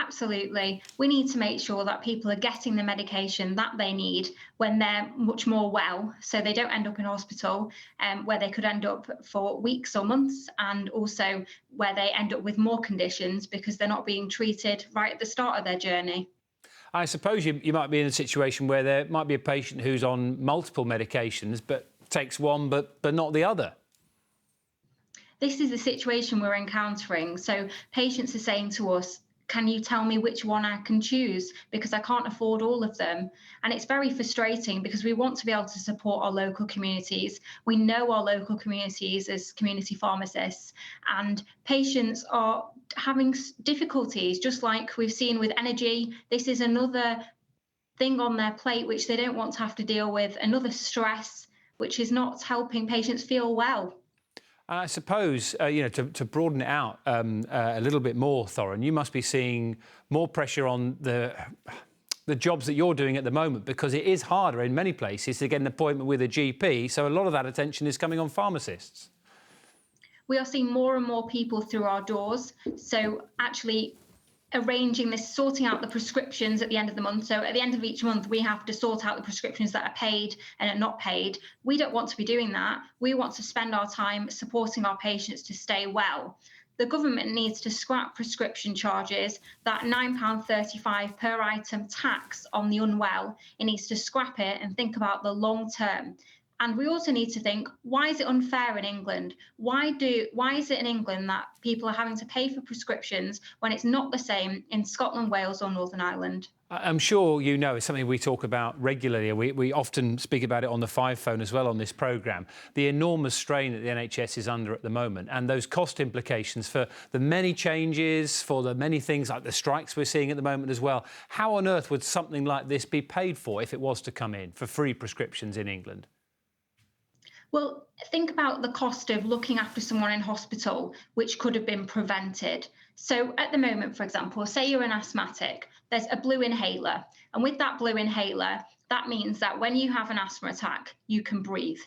Absolutely. We need to make sure that people are getting the medication that they need when they're much more well, so they don't end up in hospital, where they could end up for weeks or months, and also where they end up with more conditions because they're not being treated right at the start of their journey. I suppose you might be in a situation where there might be a patient who's on multiple medications but takes one but not the other. This is the situation we're encountering. So patients are saying to us, can you tell me which one I can choose? Because I can't afford all of them. And it's very frustrating because we want to be able to support our local communities. We know our local communities as community pharmacists, and patients are having difficulties, just like we've seen with energy. This is another thing on their plate which they don't want to have to deal with, another stress, which is not helping patients feel well. I suppose, to broaden it out a little bit more, Thorrun, you must be seeing more pressure on the jobs that you're doing at the moment, because it is harder in many places to get an appointment with a GP. So a lot of that attention is coming on pharmacists. We are seeing more and more people through our doors. So actually arranging this, sorting out the prescriptions at the end of the month. So at the end of each month, we have to sort out the prescriptions that are paid and are not paid. We don't want to be doing that. We want to spend our time supporting our patients to stay well. The government needs to scrap prescription charges, that £9.35 per item tax on the unwell. It needs to scrap it and think about the long term. And we also need to think, why is it unfair in England? Why is it in England that people are having to pay for prescriptions when it's not the same in Scotland, Wales or Northern Ireland? I'm sure you know it's something we talk about regularly. We often speak about it on the 5 phone as well on this programme. The enormous strain that the NHS is under at the moment, and those cost implications for the many changes, for the many things like the strikes we're seeing at the moment as well. How on earth would something like this be paid for if it was to come in for free prescriptions in England? Well, think about the cost of looking after someone in hospital, which could have been prevented. So at the moment, for example, say you're an asthmatic, there's a blue inhaler. And with that blue inhaler, that means that when you have an asthma attack, you can breathe.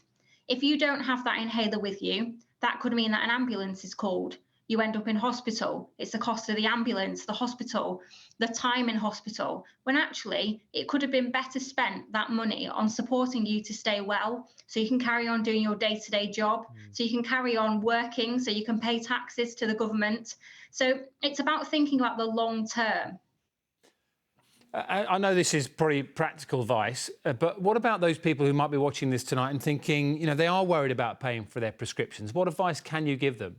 If you don't have that inhaler with you, that could mean that an ambulance is called. You end up in hospital. It's the cost of the ambulance, the hospital, the time in hospital, when actually it could have been better spent, that money, on supporting you to stay well, so you can carry on doing your day-to-day job, so you can carry on working, so you can pay taxes to the government. So it's about thinking about the long term. I know this is probably practical advice, but what about those people who might be watching this tonight and thinking, they are worried about paying for their prescriptions? What advice can you give them?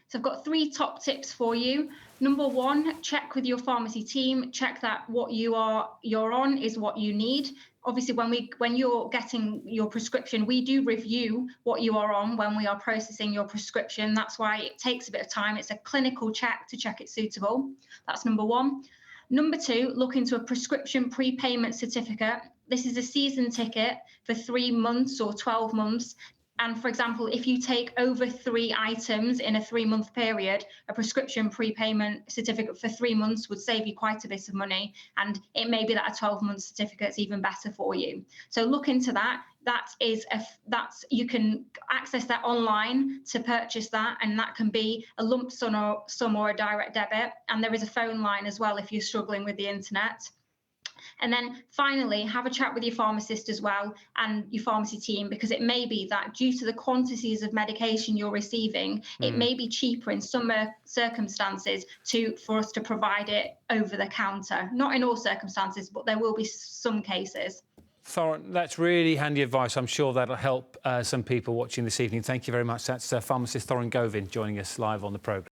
So I've got 3 top tips for you. Number 1, check with your pharmacy team, check that what you're on is what you need. Obviously, when you're getting your prescription, we do review what you are on when we are processing your prescription. That's why it takes a bit of time. It's a clinical check to check it's suitable. That's number 1. Number 2, look into a prescription prepayment certificate. This is a season ticket for 3 months or 12 months. And for example, if you take over 3 items in a 3-month period, a prescription prepayment certificate for 3 months would save you quite a bit of money. And it may be that a 12-month certificate is even better for you. So look into that. You can access that online to purchase that, and that can be a lump sum or a direct debit. And there is a phone line as well if you're struggling with the internet. And then finally, have a chat with your pharmacist as well and your pharmacy team, because it may be that due to the quantities of medication you're receiving, it may be cheaper in some circumstances for us to provide it over the counter. Not in all circumstances, but there will be some cases. Thorrun, that's really handy advice. I'm sure that'll help some people watching this evening. Thank you very much. That's pharmacist Thorrun Govind joining us live on the programme.